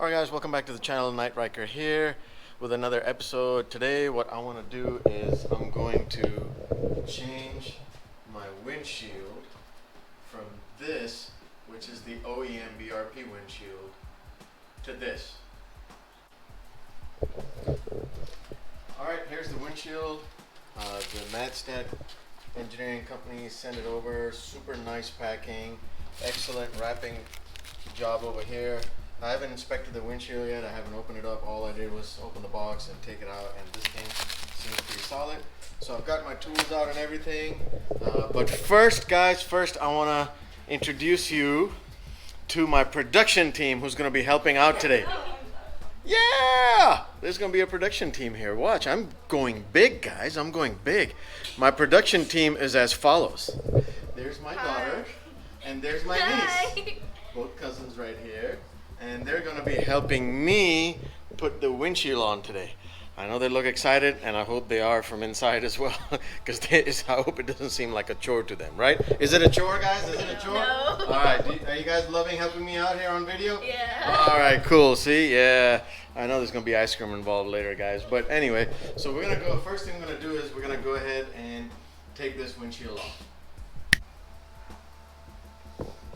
Alright guys, welcome back to the channel. Night Riker here with another episode. Today what I want to do is I'm going to change my windshield from this, which is the OEM BRP windshield, to this. Alright, here's the windshield. The Madstad Engineering Company sent it over. Super nice packing, excellent wrapping job over here. I haven't inspected the windshield yet. I haven't opened it up. All I did was open the box and take it out, and this thing seems pretty solid. So I've got my tools out and everything. But first, guys, I want to introduce you to my production team who's going to be helping out today. Yeah! There's going to be a production team here. Watch, I'm going big, guys. I'm going big. My production team is as follows. There's my daughter, and there's my niece. Both cousins right here. And they're going to be helping me put the windshield on today. I know they look excited, and I hope they are from inside as well, because I hope it doesn't seem like a chore to them, right? Is it a chore, guys? Is it a chore? No. All right. Are you guys loving helping me out here on video? Yeah. All right, cool. See? Yeah. I know there's going to be ice cream involved later, guys. But anyway, so we're going to go, first thing we're going to do is we're going to go ahead and take this windshield off.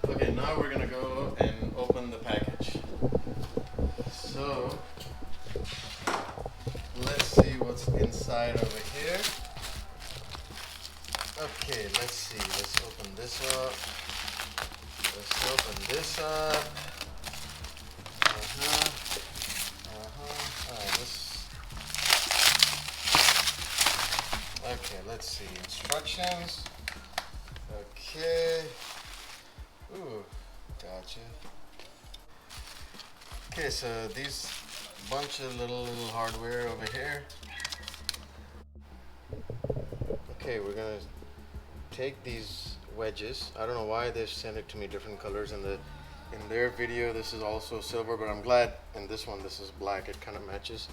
Okay, now we're going to go and open the package. So, let's see what's inside over here. Okay, let's see. Let's open this up. Let's open this up. Alright, okay, let's see. Instructions. Okay. Ooh, gotcha. Okay, so these bunch of little hardware over here. Okay, we're gonna take these wedges. I don't know why they sent it to me different colors. In their video this is also silver, but I'm glad in this one this is black. It kind of matches.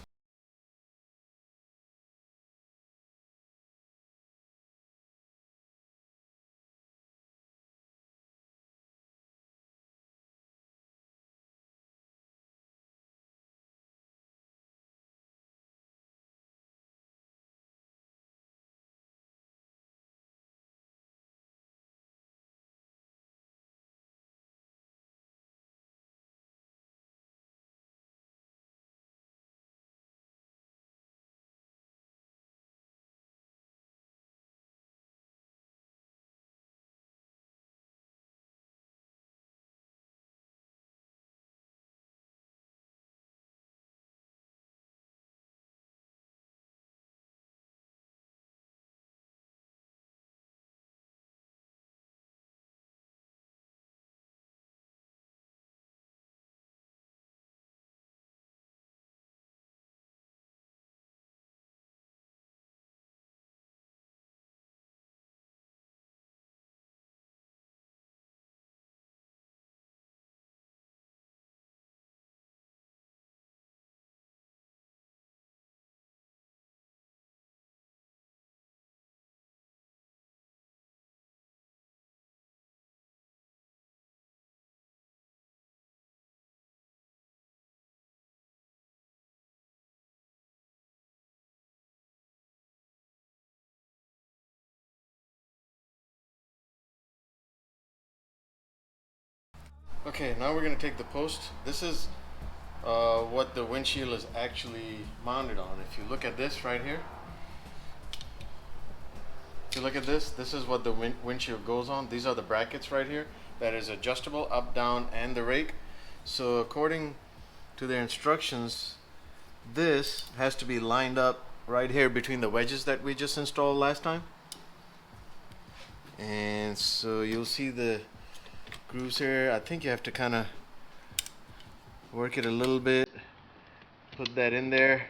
Okay, now we're going to take the post. This is what the windshield is actually mounted on. If you look at this right here, if you look at this, this is what the windshield goes on. These are the brackets right here that is adjustable up, down, and the rake. So according to their instructions, this has to be lined up right here between the wedges that we just installed last time. And so you'll see the grooves here. I think you have to kind of work it a little bit, put that in there.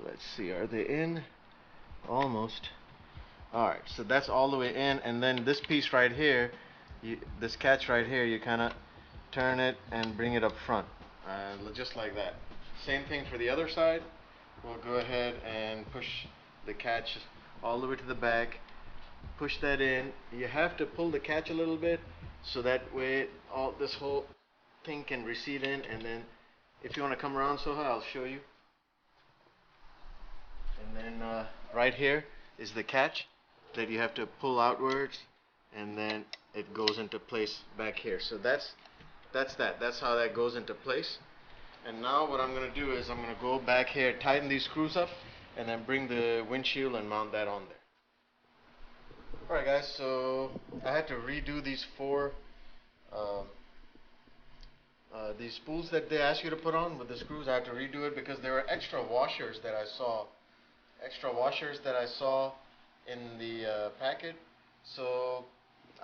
Let's see, are they in? Almost. Alright, so that's all the way in, and then this piece right here, this catch right here, you kind of turn it and bring it up front, just like that. Same thing for the other side. We'll go ahead and push the catch all the way to the back, push that in. You have to pull the catch a little bit so that way all this whole thing can recede in, and then if you want to come around, Soha, I'll show you. And then right here is the catch that you have to pull outwards, and then it goes into place back here. So that's how that goes into place. And now what I'm going to do is I'm going to go back here, tighten these screws up, and then bring the windshield and mount that on there. Alright guys, so I had to redo these these spools that they ask you to put on with the screws. I had to redo it because there were extra washers that I saw in the packet. So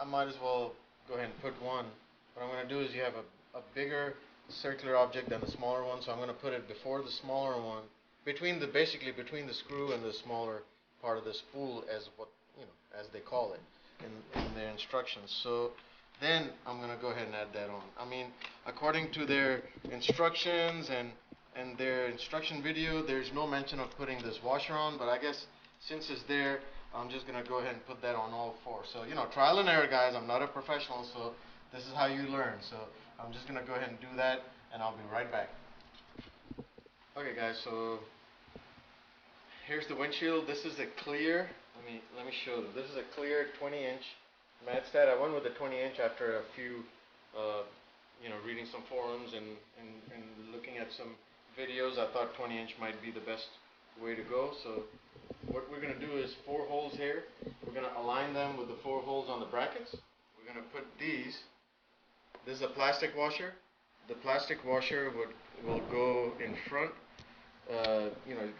I might as well go ahead and put one. What I'm going to do is you have a bigger circular object than the smaller one, so I'm going to put it before the smaller one, basically between the screw and the smaller part of the spool, as as they call it in their instructions. So then I'm going to go ahead and add that on. I mean, according to their instructions and their instruction video, there's no mention of putting this washer on, but I guess since it's there, I'm just going to go ahead and put that on all four. So, trial and error, guys. I'm not a professional, so this is how you learn. So I'm just going to go ahead and do that, and I'll be right back. Okay, guys, so here's the windshield. This is a clear, let me show them. This is a clear 20-inch Madstat. I went with the 20-inch after a few, reading some forums and looking at some videos. I thought 20-inch might be the best way to go. So what we're going to do is 4 holes here. We're going to align them with the 4 holes on the brackets. We're going to put these. This is a plastic washer. The plastic washer will go in front,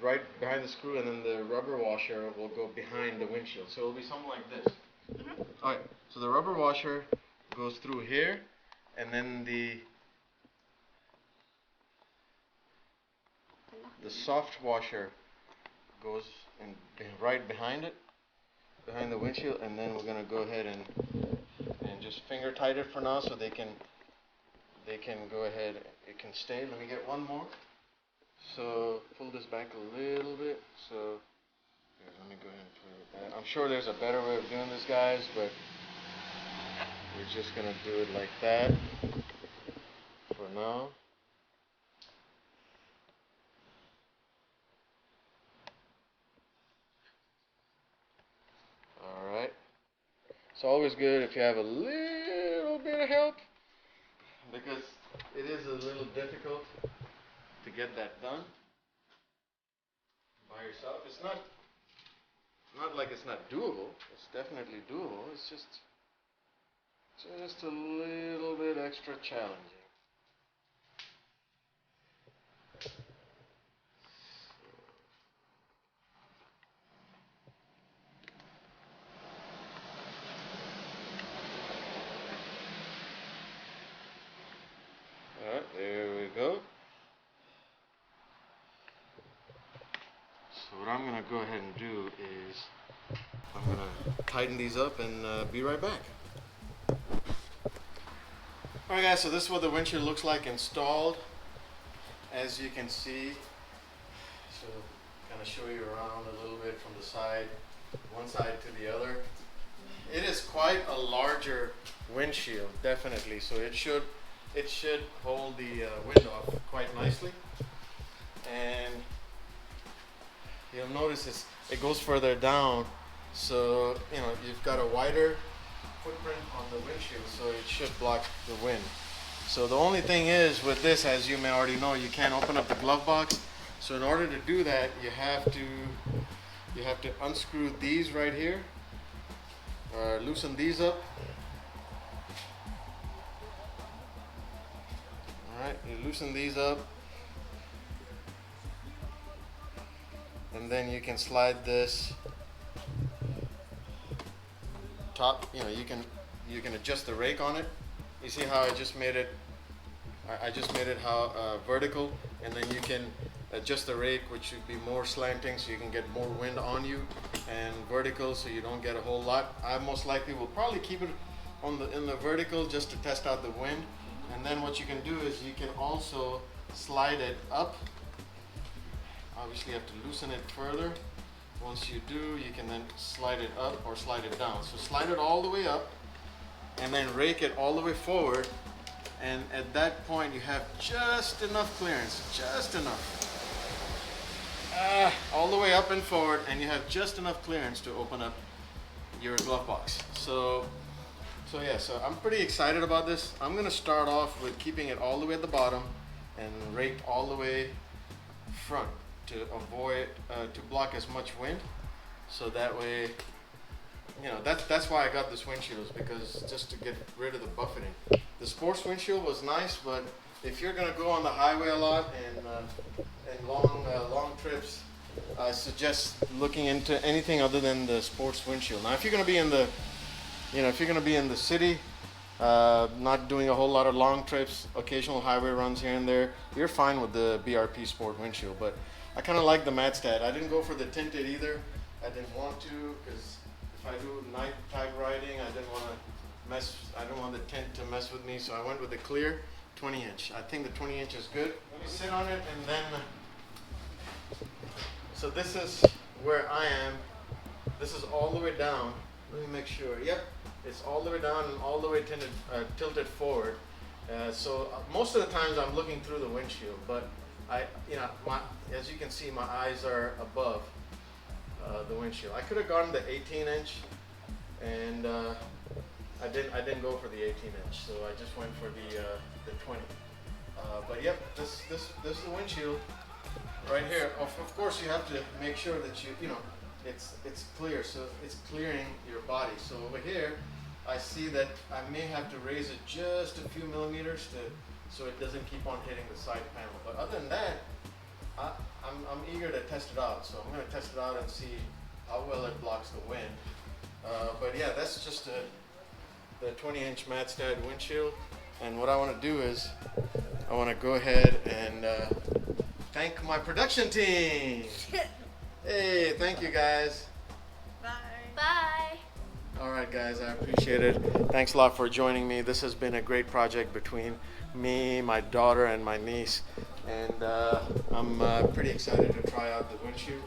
right behind the screw, and then the rubber washer will go behind the windshield. So it'll be something like this. Alright, so the rubber washer goes through here, and then the soft washer goes right behind it, behind the windshield, and then we're going to go ahead and just finger tight it for now so they can go ahead, it can stay. Let me get one more. So pull this back a little bit. So here, let me go ahead and put it back. I'm sure there's a better way of doing this, guys, but we're just going to do it like that for now. Alright. It's always good if you have a little bit of help, because it is a little difficult to get that done by yourself. It's not like it's not doable. It's definitely doable. It's just a little bit extra challenging. Alright, there we go. So what I'm going to go ahead and do is I'm going to tighten these up and be right back. Alright guys, so this is what the windshield looks like installed. As you can see, so kind of show you around a little bit from the side, one side to the other. It is quite a larger windshield, definitely. So it should hold the wind off quite nicely. And you'll notice it goes further down, so you've got a wider footprint on the windshield, so it should block the wind. So the only thing is with this, as you may already know, you can't open up the glove box. So in order to do that, you have to unscrew these right here, or loosen these up. Alright, you loosen these up, and then you can slide this top. You can adjust the rake on it. You see how I just made it vertical, and then you can adjust the rake, which should be more slanting so you can get more wind on you, and vertical so you don't get a whole lot. I most likely will probably keep it in the vertical just to test out the wind. And then what you can do is you can also slide it up. Obviously you have to loosen it further. once you do, you can then slide it up or slide it down. So slide it all the way up and then rake it all the way forward. And at that point, you have just enough clearance, just enough. All the way up and forward, and you have just enough clearance to open up your glove box. So I'm pretty excited about this. I'm gonna start off with keeping it all the way at the bottom and raked all the way front to avoid, to block as much wind. So that way, you know, that's why I got this windshield, is because just to get rid of the buffeting. The sports windshield was nice, but if you're gonna go on the highway a lot and long trips, I suggest looking into anything other than the sports windshield. Now, if you're gonna be in the, if you're gonna be in the city, not doing a whole lot of long trips, occasional highway runs here and there, you're fine with the BRP Sport windshield. But I kind of like the Madstad. I didn't go for the tinted either. I didn't want to, because if I do night type riding, I didn't want the tint to mess with me, so I went with the clear 20-inch. I think the 20-inch is good. Let me sit on it, and then, so this is where I am. This is all the way down. Let me make sure. Yep, it's all the way down and all the way tilted forward. So most of the times I'm looking through the windshield, but as you can see, my eyes are above the windshield. I could have gone the 18-inch, and I didn't go for the 18-inch, so I just went for the 20. But yep, this is the windshield right here. Of course, you have to make sure that it's clear, so it's clearing your body. So over here, I see that I may have to raise it just a few millimeters so it doesn't keep on hitting the side panel. But other than that, I'm eager to test it out. So I'm going to test it out and see how well it blocks the wind. But yeah, that's just the 20-inch Madstad windshield. And what I want to do is I want to go ahead and thank my production team. Hey, thank you guys. Bye. Bye. All right, guys, I appreciate it. Thanks a lot for joining me. This has been a great project between me, my daughter, and my niece. And I'm pretty excited to try out the windshield.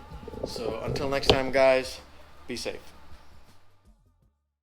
So until next time, guys, be safe.